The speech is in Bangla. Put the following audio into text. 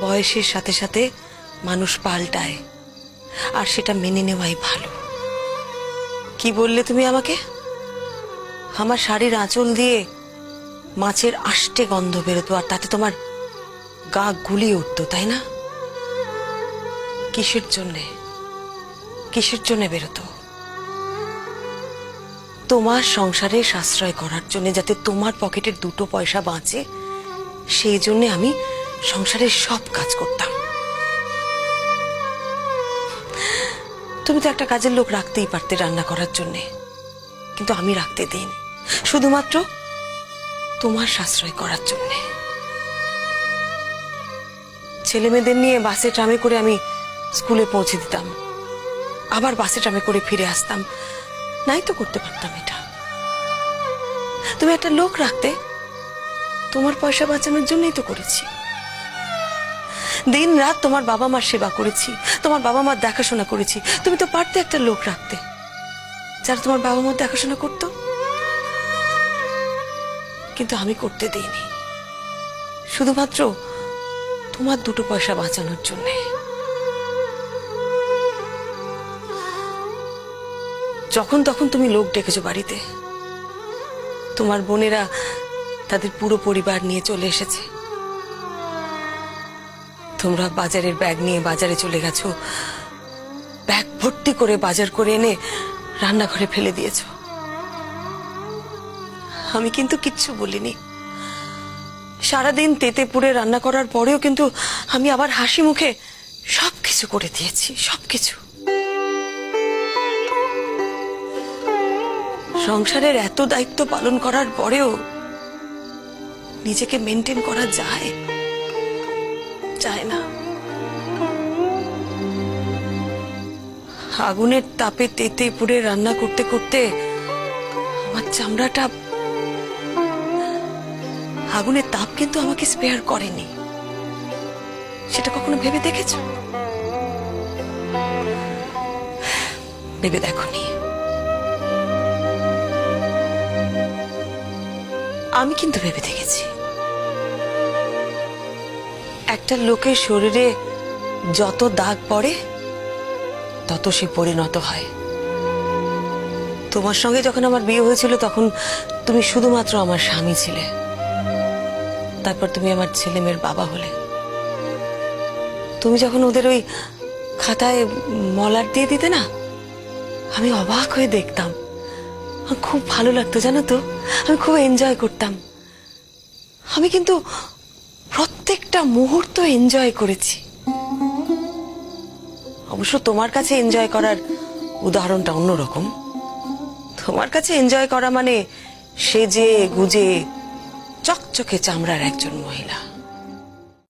বয়সের সাথে সাথে মানুষ পাল্টায়, আর সেটা মেনে নেওয়াই ভালো। কি বললে তুমি আমাকে? আমার শাড়ির আঁচল দিয়ে মাছের আষ্টে গন্ধ বেরোতো, আর তাতে তোমার গা গুলিয়ে উঠতো, তাই না? কিসের জন্যে? কিসের জন্যে বেরোতো? তোমার সংসারে সাশ্রয় করার জন্য, যাতে তোমার পকেটের দুটো পয়সা বাঁচে, সেই জন্য আমি সংসারের সব কাজ করতাম। তুমি তো একটা কাজের লোক রাখতেই পারতে রান্না করার জন্যে, কিন্তু আমি রাখতে দিইনি, শুধুমাত্র তোমার সাশ্রয় করার জন্যে। ছেলে মেয়েদের নিয়ে বাসে ট্রামে করে আমি স্কুলে পৌঁছে দিতাম, আবার বাসে ট্রামে করে ফিরে আসতাম। নাই তো করতে পারতাম এটা। তুমি একটা লোক রাখতে, তোমার পয়সা বাঁচানোর জন্যই তো করেছি। দিন রাত তোমার বাবা মার সেবা করেছি, তোমার বাবা মার দেখাশোনা করেছি। তুমি তো পারতে একটা লোক রাখতে যারা তোমার বাবা মার দেখাশোনা করতো, কিন্তু আমি করতে দিইনি, শুধুমাত্র তোমার দুটো পয়সা বাঁচানোর জন্য। যখন তখন তুমি লোক ডেকেছো বাড়িতে, তোমার বোনেরা তাদের পুরো পরিবার নিয়ে চলে এসেছে। তোমরা বাজারের ব্যাগ নিয়ে বাজারে চলে গেছো, ব্যাগ ভর্তি করে বাজার করে এনে রান্নাঘরে ফেলে দিয়েছো। আমি কিন্তু কিচ্ছু বলিনি। সারাদিন তেতে পুড়ে রান্না করার পরেও কিন্তু আমি আবার হাসি মুখে সবকিছু করে দিয়েছি, সবকিছু। সংসারের এত দায়িত্ব পালন করার পরেও নিজেকে মেনটেন করা যায়? যায় না। আগুনের তাপে তেতে পুড়ে রান্না করতে করতে আমার চামড়াটা, আগুনের তাপ কিন্তু আমাকে স্পেয়ার করেনি। সেটা কখনো ভেবে দেখেছো? ভেবে দেখোনি। আমি কিন্তু ভেবে দেখেছি। একটা লোকের শরীরে যত দাগ পড়ে তত সে পরিণত হয়। তোমার সঙ্গে যখন আমার বিয়ে হয়েছিল তখন তুমি শুধুমাত্র আমার স্বামী ছিলে, তারপর তুমি আমার ছেলে মেয়ের বাবা হলে। তুমি যখন ওদের ওই খাতায় মলার দিয়ে দিতে না, আমি অবাক হয়ে দেখতাম। খুব ভালো লাগতো জানো তো, আমি খুব এনজয় করতাম। আমি কিন্তু প্রত্যেকটা মুহূর্ত এনজয় করেছি। অবশ্য তোমার কাছে এনজয় করার উদাহরণটা অন্যরকম। তোমার কাছে এনজয় করা মানে সেজে গুজে চকচকে চামড়ার একজন মহিলা।